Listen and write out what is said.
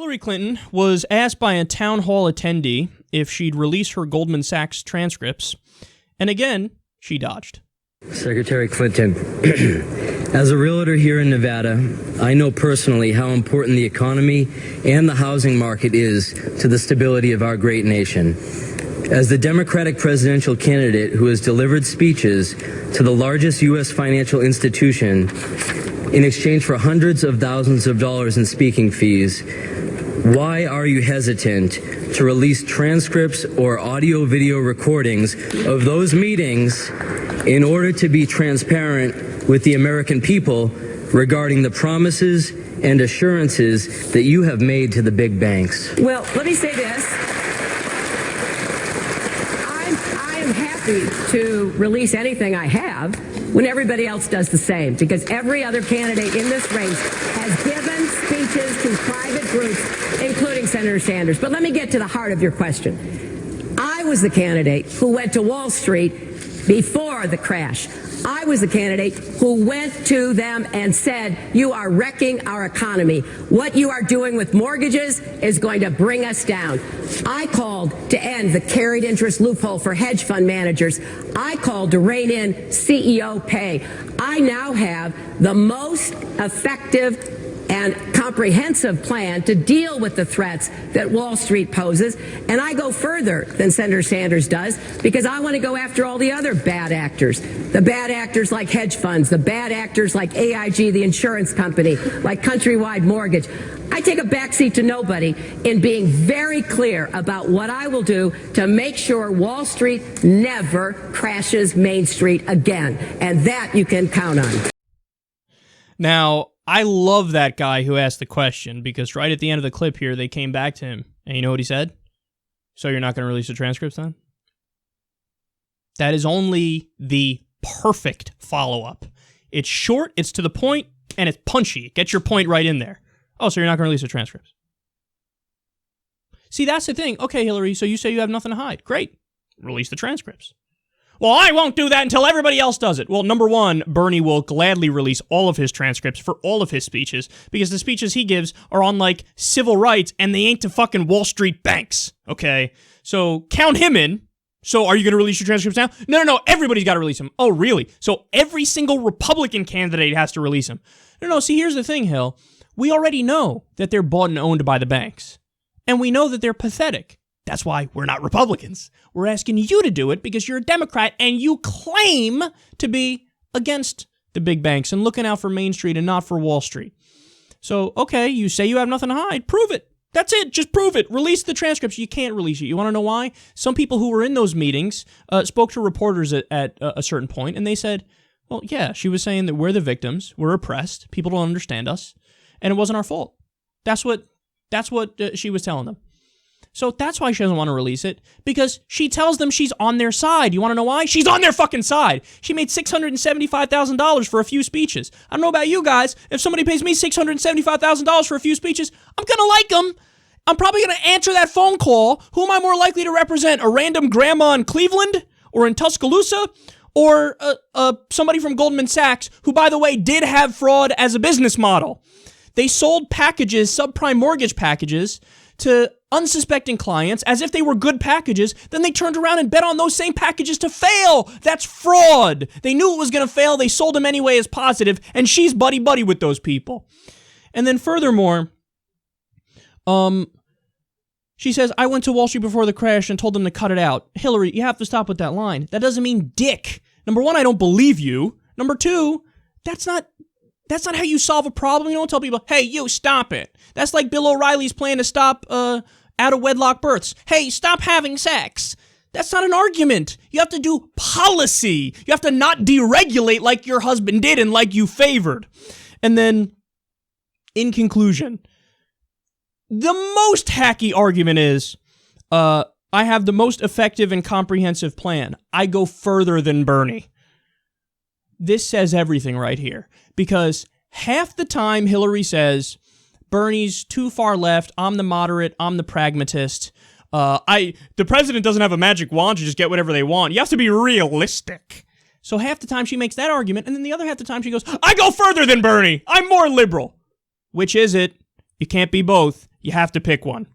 Hillary Clinton was asked by a town hall attendee if she'd release her Goldman Sachs transcripts, and again, she dodged. Secretary Clinton, as a realtor here in Nevada, I know personally how important the economy and the housing market is to the stability of our great nation. As the Democratic presidential candidate who has delivered speeches to the largest U.S. financial institution in exchange for hundreds of thousands of dollars in speaking fees, why are you hesitant to release transcripts or audio-video recordings of those meetings in order to be transparent with the American people regarding the promises and assurances that you have made to the big banks? Well, let me say this. I am happy to release anything I have when everybody else does the same, because every other candidate in this race has given speeches to private groups, including Senator Sanders. But let me get to the heart of your question. I was the candidate who went to Wall Street before the crash. I was the candidate who went to them and said, you are wrecking our economy. What you are doing with mortgages is going to bring us down. I called to end the carried interest loophole for hedge fund managers. I called to rein in CEO pay. I now have the most effective and comprehensive plan to deal with the threats that Wall Street poses. And I go further than Senator Sanders does, because I want to go after all the other bad actors. The bad actors like hedge funds, the bad actors like AIG, the insurance company, like Countrywide Mortgage. I take a backseat to nobody in being very clear about what I will do to make sure Wall Street never crashes Main Street again. And that you can count on. Now, I love that guy who asked the question, because right at the end of the clip here, they came back to him, and you know what he said? So you're not going to release the transcripts then? That is only the perfect follow-up. It's short, it's to the point, and it's punchy. It gets your point right in there. Oh, so you're not going to release the transcripts. See, that's the thing. Okay, Hillary, so you say you have nothing to hide. Great. Release the transcripts. Well, I won't do that until everybody else does it. Well, number one, Bernie will gladly release all of his transcripts for all of his speeches, because the speeches he gives are on, like, civil rights, and they ain't to fucking Wall Street banks, okay? So count him in. So are you going to release your transcripts now? No, everybody's got to release them. Oh, really? So every single Republican candidate has to release them. No, see, here's the thing, Hill. We already know that they're bought and owned by the banks, and we know that they're pathetic. That's why we're not Republicans. We're asking you to do it because you're a Democrat and you claim to be against the big banks and looking out for Main Street and not for Wall Street. So, okay, you say you have nothing to hide. Prove it. That's it. Just prove it. Release the transcripts. You can't release it. You want to know why? Some people who were in those meetings spoke to reporters at a certain point, and they said, well, yeah, she was saying that we're the victims. We're oppressed. People don't understand us. And it wasn't our fault. That's what she was telling them. So that's why she doesn't want to release it, because she tells them she's on their side. You want to know why? She's on their fucking side. She made $675,000 for a few speeches. I don't know about you guys. If somebody pays me $675,000 for a few speeches, I'm going to like them. I'm probably going to answer that phone call. Who am I more likely to represent? A random grandma in Cleveland or in Tuscaloosa? Or somebody from Goldman Sachs, who, by the way, did have fraud as a business model. They sold packages, subprime mortgage packages, to unsuspecting clients as if they were good packages. Then they turned around and bet on those same packages to fail. That's fraud. They knew it was going to fail. They sold them anyway as positive, and she's buddy-buddy with those people. And then furthermore, she says, I went to Wall Street before the crash and told them to cut it out. Hillary, you have to stop with that line. That doesn't mean dick. Number one, I don't believe you. Number two, that's not how you solve a problem. You don't tell people, hey, you, stop it. That's like Bill O'Reilly's plan to stop out-of-wedlock births. Hey, stop having sex. That's not an argument. You have to do policy. You have to not deregulate like your husband did and like you favored. And then, in conclusion, the most hacky argument is, I have the most effective and comprehensive plan. I go further than Bernie. This says everything right here, because half the time Hillary says, Bernie's too far left, I'm the moderate, I'm the pragmatist, the president doesn't have a magic wand to just get whatever they want. You have to be realistic. So half the time she makes that argument, and then the other half the time she goes, I go further than Bernie, I'm more liberal. Which is it? You can't be both. You have to pick one.